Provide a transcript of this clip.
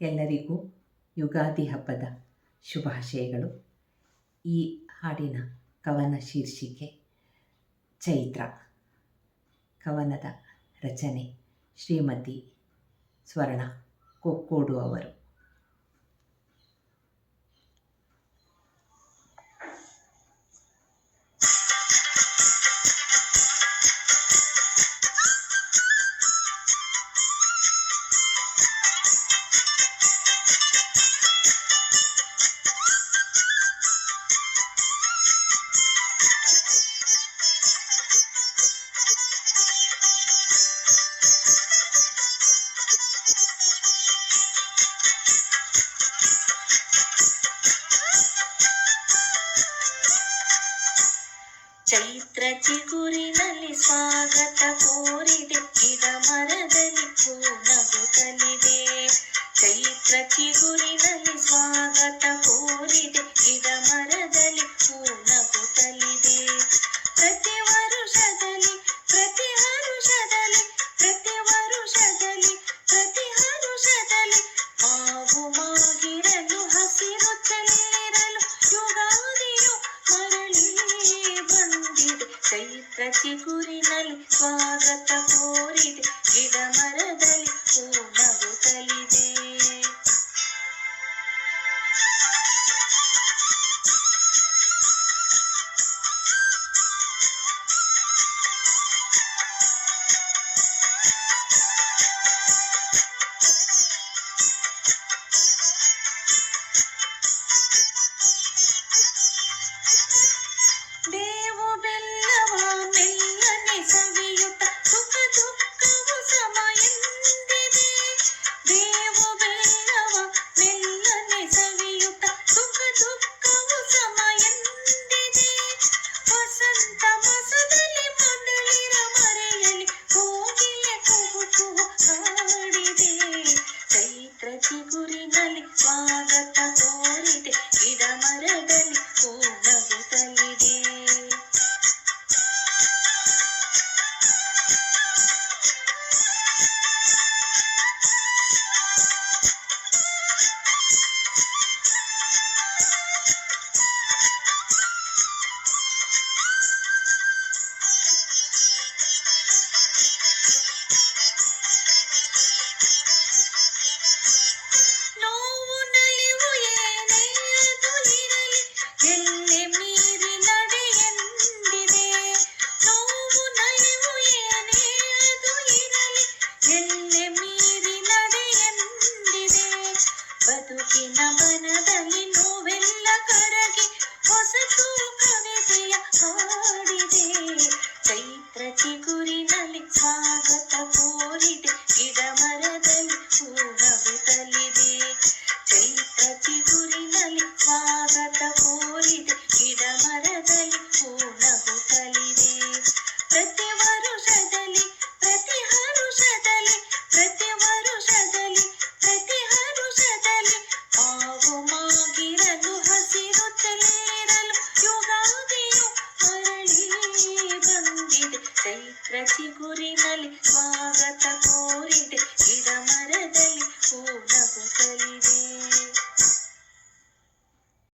ಎಲ್ಲರಿಗೂ ಯುಗಾದಿ ಹಬ್ಬದ ಶುಭಾಶಯಗಳು. ಈ ಹಾಡಿನ ಕವನ ಶೀರ್ಷಿಕೆ ಚೈತ್ರ. ಕವನದ ರಚನೆ ಶ್ರೀಮತಿ ಸ್ವರ್ಣ ಕೊಕ್ಕೋಡು ಅವರು. ಚೈತ್ರ ಚಿಗುರಿನಲ್ಲಿ ಸ್ವಾಗತ ಕೋರಿದೆ, ಗಿಡ ಮರದಲ್ಲಿ ಹೂ ನಗುತ್ತಲಿದೆ. ಚೈತ್ರ ಚಿಗುರಿನಲ್ಲಿ ಸ್ವಾಗತ ಕೋರಿದೆ, ಗಿಡ ಮರದಲ್ಲಿ ಹೂ ನಗುತ್ತಲಿದೆ. ಪ್ರತಿ ವರುಷದಲ್ಲಿ ಪ್ರತಿ ಹರುಷದಲ್ಲಿ ಪ್ರತಿ ವರುಷದಲ್ಲಿ ಪ್ರತಿ ಹರುಷದಲ್ಲಿ ಮಾವು ಮಾಗಿರಲು ಹಸಿರು ಚೆಲ್ಲಿರಲು ಯುಗಾದಿಯು ಮರಳಿ ಬಂದಿದೆ. ಚೈತ್ರ ಚಿಗುರಿನಲ್ಲಿ ಸ್ವಾಗತ ಕೋರಿದೆ, ಗಿಡ ಮರದಲ್ಲಿ ಹೂ ನಗುತ್ತಲಿದೆ. ಬೇವು ಬೆಲ್ಲವ ಮೆಲ್ಲನೆ ಸವಿಯುತ್ತ ಸುಖ ದುಃಖವು ಸಮ ಎಂದಿದೆ. ಬೇವು ಬೆಲ್ಲವ ಮೆಲ್ಲನೆ ಸವಿಯುತ್ತ ಸುಖ ದುಃಖವು ಸಮ ಎಂದಿದೆ. ವಸಂತ ಮಾಸದಲ್ಲಿ ಮಂಡಳಿರ ಮರೆಯಲಿ ಕೋಗಿಲೆ ಕೂಗು ಹಾಡಿದೆ. ಚೈತ್ರ ಚಿಗುರಿನಲ್ಲಿ ಸ್ವಾಗತ ಕೋರಿದೆ, ಗಿಡ ಮರದಲ್ಲಿ ಹೂ ನಗುತ್ತಲಿದೆ. ನೋವು ನಲಿವು ಏನೇ ಅದು ಇರಲಿ, ಎಲ್ಲೆ ಮೀರಿ ನಡೆ ಎಂದಿದೆ. ನೋವು ನಲಿವು ಏನೇ ಅದು ಇರಲಿ, ಎಲ್ಲೆ ಮೀರಿ ನಡೆ ಎಂದಿದೆ. ಬದುಕಿನ ಬನದಲ್ಲಿ ನೋವೆಲ್ಲ ಕರಗಿ ಹೊಸತು ಕವಿತೆಯ ಹಾಡಿದೆ. ಚೈತ್ರ ಚಿಗುರಿನಲ್ಲಿ ಸ್ವಾಗತ ಕೋರಿದೆ, ಗಿಡ ಮರದಲ್ಲಿ ಹೂ ನಗುತ್ತಲಿದೆ. ಚೈತ್ರ ಚಿಗುರಿನಲ್ಲಿ ಸ್ವಾಗತ ಕೋರಿದೆ, ಗಿಡ ಮರದಲ್ಲಿ ಹೂ ನಗುತ್ತಲಿದೆ. ಪ್ರತಿ ವರುಷದಲ್ಲಿ ಪ್ರತಿ ಹರುಷದಲ್ಲಿ ಪ್ರತಿ ವರುಷದಲ್ಲಿ ಪ್ರತಿ ಹರುಷದಲ್ಲಿ ಮಾವು ಮಾಗಿರಲು ಹಸಿರು ಚೆಲ್ಲಿರಲು ಯುಗಾದಿಯು ಮರಳಿ ಬಂದಿದೆ. ಚೈತ್ರ ಚಿಗುರಿನಲ್ಲಿ ಸ್ವಾಗತ ಕೋರಿದೆ, ಗಿಡ ಮರದಲ್ಲಿ ಹೂ ನಗುತ್ತಲಿದೆ.